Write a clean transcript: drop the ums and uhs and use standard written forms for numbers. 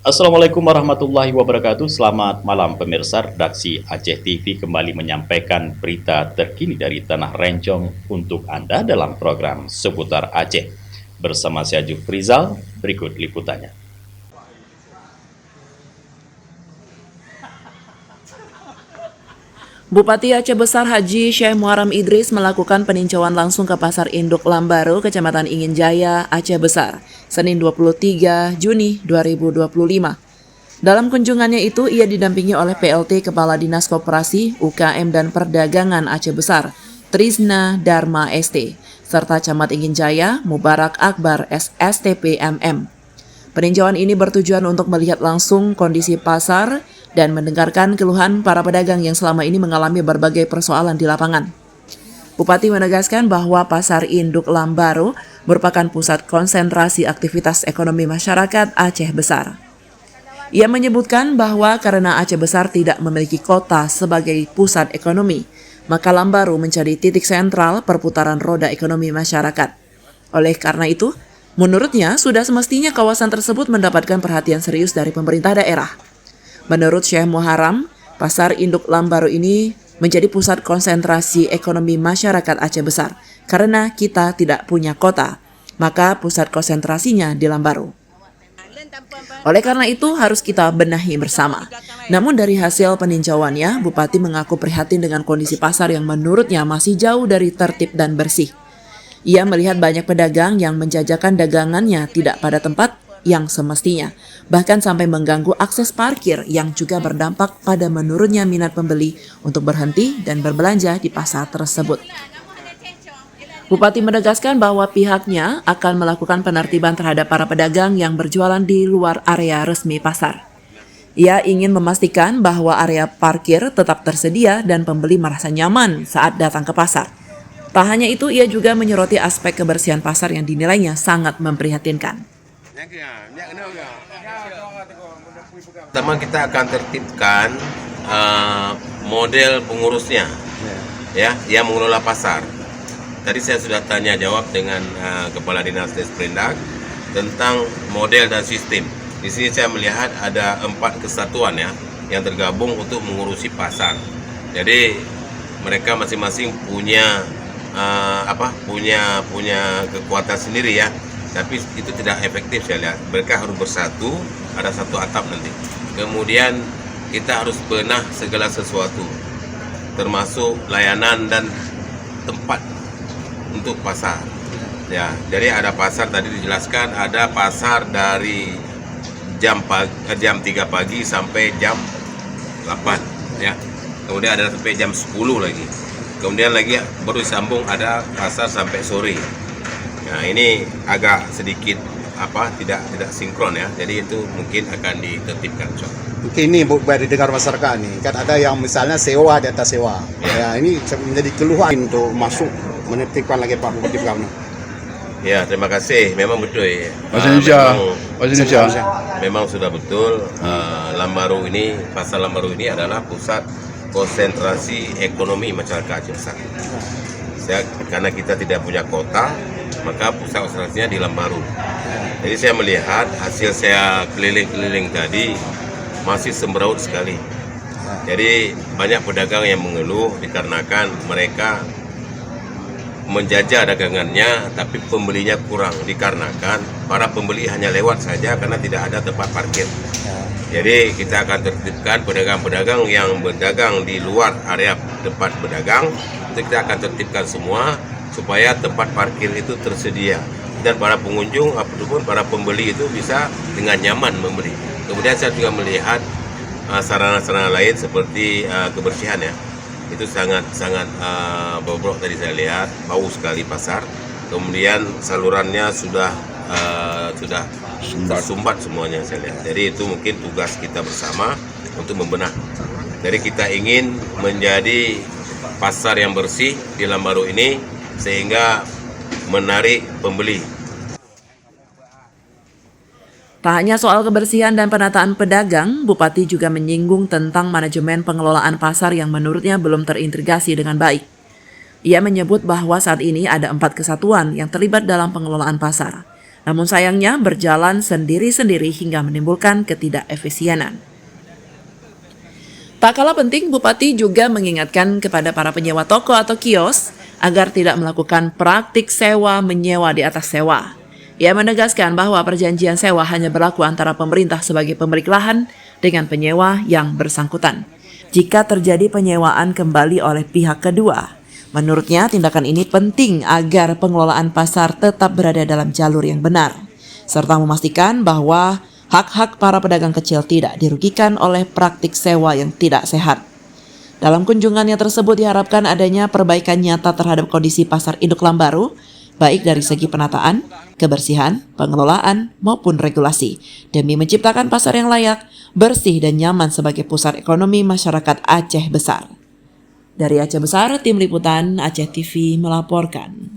Assalamualaikum warahmatullahi wabarakatuh. Selamat malam pemirsa. Redaksi Aceh TV kembali menyampaikan berita terkini dari Tanah Rencong untuk Anda dalam program Seputar Aceh. Bersama saya Jufrizal, berikut liputannya. Bupati Aceh Besar Haji Syekh Muharram Idris melakukan peninjauan langsung ke Pasar Induk Lambaru, Kecamatan Ingin Jaya, Aceh Besar, Senin 23 Juni 2025. Dalam kunjungannya itu, ia didampingi oleh PLT Kepala Dinas Koperasi, UKM dan Perdagangan Aceh Besar, Trisna Dharma ST, serta Camat Ingin Jaya, Mubarak Akbar SSTP MM. Peninjauan ini bertujuan untuk melihat langsung kondisi pasar dan mendengarkan keluhan para pedagang yang selama ini mengalami berbagai persoalan di lapangan. Bupati menegaskan bahwa Pasar Induk Lambaru merupakan pusat konsentrasi aktivitas ekonomi masyarakat Aceh Besar. Ia menyebutkan bahwa karena Aceh Besar tidak memiliki kota sebagai pusat ekonomi, maka Lambaru menjadi titik sentral perputaran roda ekonomi masyarakat. Oleh karena itu, menurutnya sudah semestinya kawasan tersebut mendapatkan perhatian serius dari pemerintah daerah. Menurut Syekh Muharram, Pasar Induk Lambaru ini menjadi pusat konsentrasi ekonomi masyarakat Aceh Besar. Karena kita tidak punya kota, maka pusat konsentrasinya di Lambaru. Oleh karena itu harus kita benahi bersama. Namun dari hasil peninjauannya, Bupati mengaku prihatin dengan kondisi pasar yang menurutnya masih jauh dari tertib dan bersih. Ia melihat banyak pedagang yang menjajakan dagangannya tidak pada tempat yang semestinya, bahkan sampai mengganggu akses parkir yang juga berdampak pada menurunnya minat pembeli untuk berhenti dan berbelanja di pasar tersebut. Bupati menegaskan bahwa pihaknya akan melakukan penertiban terhadap para pedagang yang berjualan di luar area resmi pasar. Ia ingin memastikan bahwa area parkir tetap tersedia dan pembeli merasa nyaman saat datang ke pasar. Tak hanya itu, ia juga menyoroti aspek kebersihan pasar yang dinilainya sangat memprihatinkan. Pertama kita akan tertibkan model pengurusnya, ya, yang mengelola pasar. Tadi saya sudah tanya jawab dengan Kepala Dinas Desperindak tentang model dan sistem. Di sini saya melihat ada 4 kesatuan ya yang tergabung untuk mengurusi pasar. Jadi mereka masing-masing punya punya kekuatan sendiri ya. Tapi itu tidak efektif saya lihat. Mereka harus bersatu, ada satu atap nanti. Kemudian kita harus benah segala sesuatu, termasuk layanan dan tempat untuk pasar. Ya, jadi ada pasar tadi dijelaskan, ada pasar dari jam 3 pagi sampai jam 8 ya. Kemudian ada sampai jam 10 lagi. Kemudian lagi baru disambung ada pasar sampai sore. Nah, ini agak sedikit tidak sinkron ya. Jadi itu mungkin akan ditertibkan. Mungkin ini buat didengar masyarakat nih. Kan ada yang misalnya sewa di atas sewa. Ya, ini menjadi keluhan untuk masuk menertibkan lagi Pak Bupati kami. Ya, terima kasih. Memang betul ya. Memang sudah betul. Lambaru ini, Pasar Lambaru ini adalah pusat konsentrasi ekonomi masyarakat Aceh Besar. Karena kita tidak punya kota, maka pusat konsentrasinya di Lambaru. Jadi saya melihat hasil saya keliling-keliling tadi masih sembraut sekali. Jadi banyak pedagang yang mengeluh dikarenakan mereka menjajah dagangannya tapi pembelinya kurang, dikarenakan para pembeli hanya lewat saja karena tidak ada tempat parkir. Jadi kita akan tertibkan pedagang-pedagang yang berdagang di luar area tempat berdagang, itu kita akan tertibkan semua supaya tempat parkir itu tersedia dan para pengunjung ataupun para pembeli itu bisa dengan nyaman membeli. Kemudian saya juga melihat sarana-sarana lain seperti kebersihan ya, itu sangat bobrok tadi saya lihat, bau sekali pasar. Kemudian salurannya sudah tersumbat semuanya saya lihat. Jadi itu mungkin tugas kita bersama untuk membenah. Jadi kita ingin menjadi pasar yang bersih di Lambaru ini sehingga menarik pembeli. Tak hanya soal kebersihan dan penataan pedagang, Bupati juga menyinggung tentang manajemen pengelolaan pasar yang menurutnya belum terintegrasi dengan baik. Ia menyebut bahwa saat ini ada 4 kesatuan yang terlibat dalam pengelolaan pasar. Namun sayangnya berjalan sendiri-sendiri hingga menimbulkan ketidakefisienan. Tak kalah penting, Bupati juga mengingatkan kepada para penyewa toko atau kios agar tidak melakukan praktik sewa menyewa di atas sewa. Ia menegaskan bahwa perjanjian sewa hanya berlaku antara pemerintah sebagai pemilik lahan dengan penyewa yang bersangkutan. Jika terjadi penyewaan kembali oleh pihak kedua, menurutnya tindakan ini penting agar pengelolaan pasar tetap berada dalam jalur yang benar, serta memastikan bahwa hak-hak para pedagang kecil tidak dirugikan oleh praktik sewa yang tidak sehat. Dalam kunjungannya tersebut diharapkan adanya perbaikan nyata terhadap kondisi pasar induk Lambaru, baik dari segi penataan, kebersihan, pengelolaan, maupun regulasi, demi menciptakan pasar yang layak, bersih, dan nyaman sebagai pusat ekonomi masyarakat Aceh Besar. Dari Aceh Besar, Tim Liputan Aceh TV melaporkan.